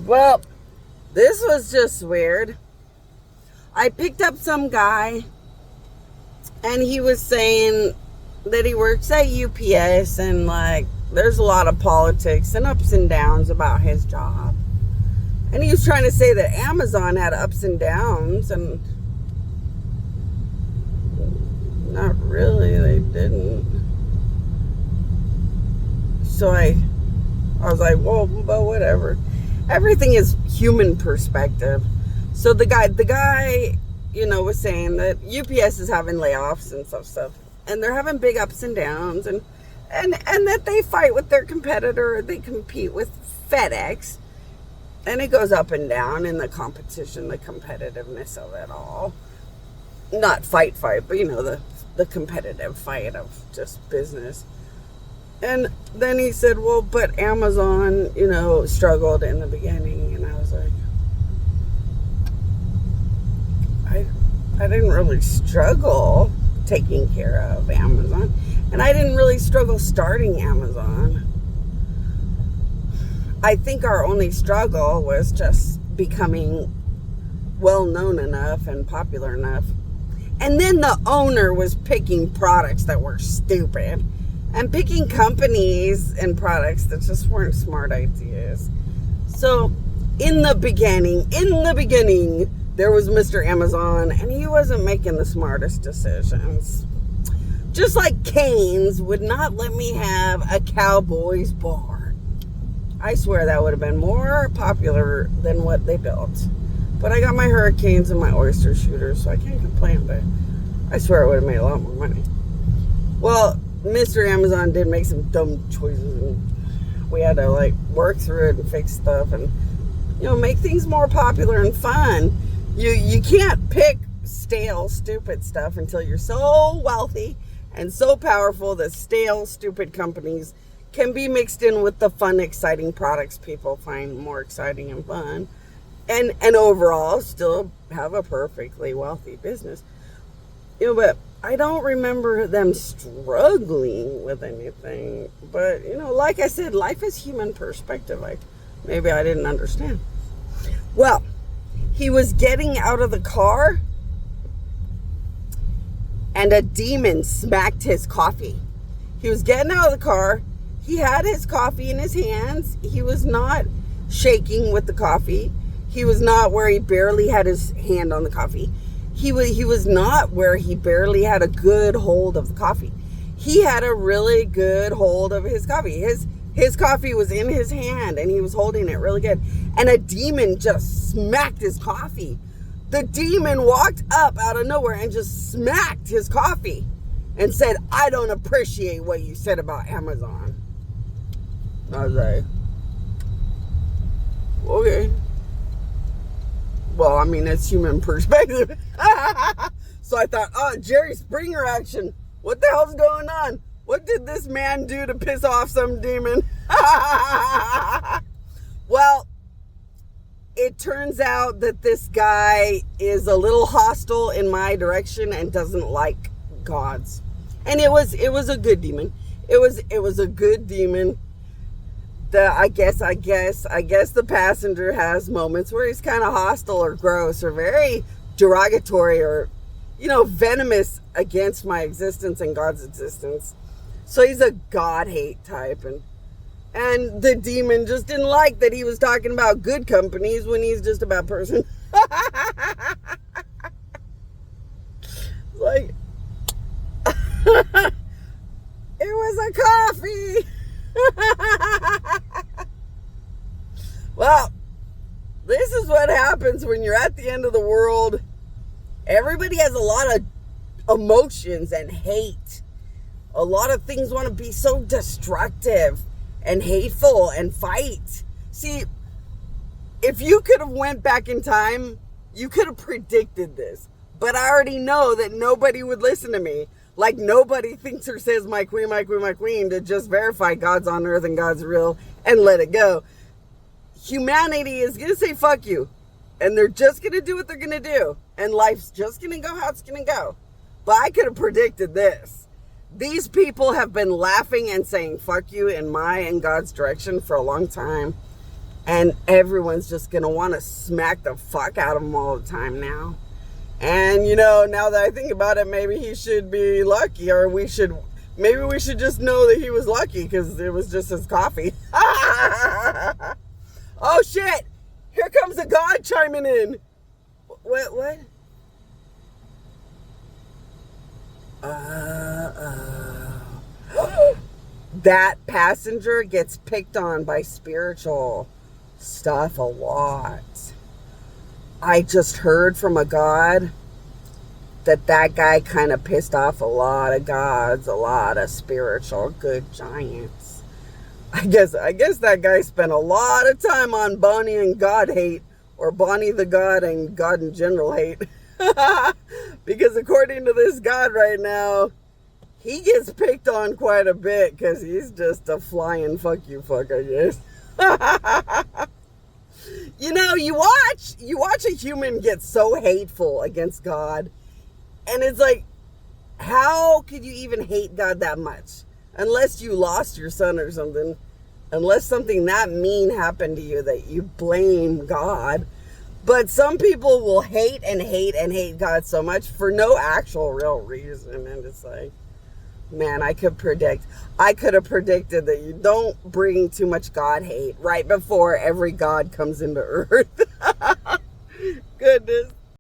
Well, this was just weird. I picked up some guy, and he was saying that he works at UPS, and like there's a lot of politics and ups and downs about his job. And he was trying to say that Amazon had ups and downs, and not really, they didn't. So I was like, well, but whatever. Everything is human perspective. So the guy, was saying that UPS is having layoffs and stuff, and they're having big ups and downs, and that they fight with their competitor, or they compete with FedEx, and it goes up and down in the competition, the competitiveness of it all. Not fight, but the competitive fight of just business. And then he said, well, but Amazon, struggled in the beginning. And I was like, I didn't really struggle taking care of Amazon. And I didn't really struggle starting Amazon. I think our only struggle was just becoming well-known enough and popular enough. And then the owner was picking products that were stupid and picking companies and products that just weren't smart ideas. So in the beginning, there was Mr. Amazon, and he wasn't making the smartest decisions. Just like Cane's would not let me have a Cowboys bar. I swear that would have been more popular than what they built. But I got my Hurricanes and my oyster shooters, so I can't complain, but I swear it would have made a lot more money. Well, Mr. Amazon did make some dumb choices, and we had to work through it and fix stuff and make things more popular and fun. You can't pick stale, stupid stuff until you're so wealthy and so powerful that stale, stupid companies can be mixed in with the fun, exciting products people find more exciting and fun. And overall still have a perfectly wealthy business. But I don't remember them struggling with anything. But, like I said, life is human perspective. Maybe I didn't understand. Well, he was getting out of the car, and a demon smacked his coffee. He was getting out of the car. He had his coffee in his hands. He was not shaking with the coffee. He was not where he barely had his hand on the coffee. He was not where he barely had a good hold of the coffee. He had a really good hold of his coffee. His coffee was in his hand, and he was holding it really good. And a demon just smacked his coffee. The demon walked up out of nowhere and just smacked his coffee and said, I don't appreciate what you said about Amazon. I was like, okay. Well, I mean, it's human perspective. So I thought, Jerry Springer action. What the hell's going on? What did this man do to piss off some demon? Well, it turns out that this guy is a little hostile in my direction and doesn't like gods. And it was a good demon. It was a good demon. I guess the passenger has moments where he's kind of hostile or gross or very derogatory or, venomous against my existence and God's existence. So he's a God hate type. And the demon just didn't like that he was talking about good companies when he's just a bad person. Like, it was a coffee. Well, this is what happens when you're at the end of the world. Everybody has a lot of emotions and hate. A lot of things want to be so destructive and hateful and fight. See, if you could have went back in time, you could have predicted this. But I already know that nobody would listen to me. Like nobody thinks or says my queen, my queen, my queen to just verify God's on earth and God's real and let it go. Humanity is going to say fuck you. And they're just going to do what they're going to do. And life's just going to go how it's going to go. But I could have predicted this. These people have been laughing and saying fuck you in my and God's direction for a long time. And everyone's just going to want to smack the fuck out of him all the time now. And, you know, now that I think about it, maybe he should be lucky, or maybe we should just know that he was lucky because it was just his coffee. Oh, shit. Here comes a God chiming in. What? That passenger gets picked on by spiritual stuff a lot. I just heard from a God that guy kind of pissed off a lot of gods, a lot of spiritual good giants. I guess that guy spent a lot of time on Bonnie and God hate, or Bonnie the God and God in general hate. Because according to this God right now, he gets picked on quite a bit because he's just a flying fuck, I guess. You know, you watch a human get so hateful against God, and it's like, how could you even hate God that much? Unless you lost your son or something. Unless something that mean happened to you that you blame God. But some people will hate and hate and hate God so much for no actual real reason. And it's like, man, I could have predicted that you don't bring too much God hate right before every God comes into earth. Goodness.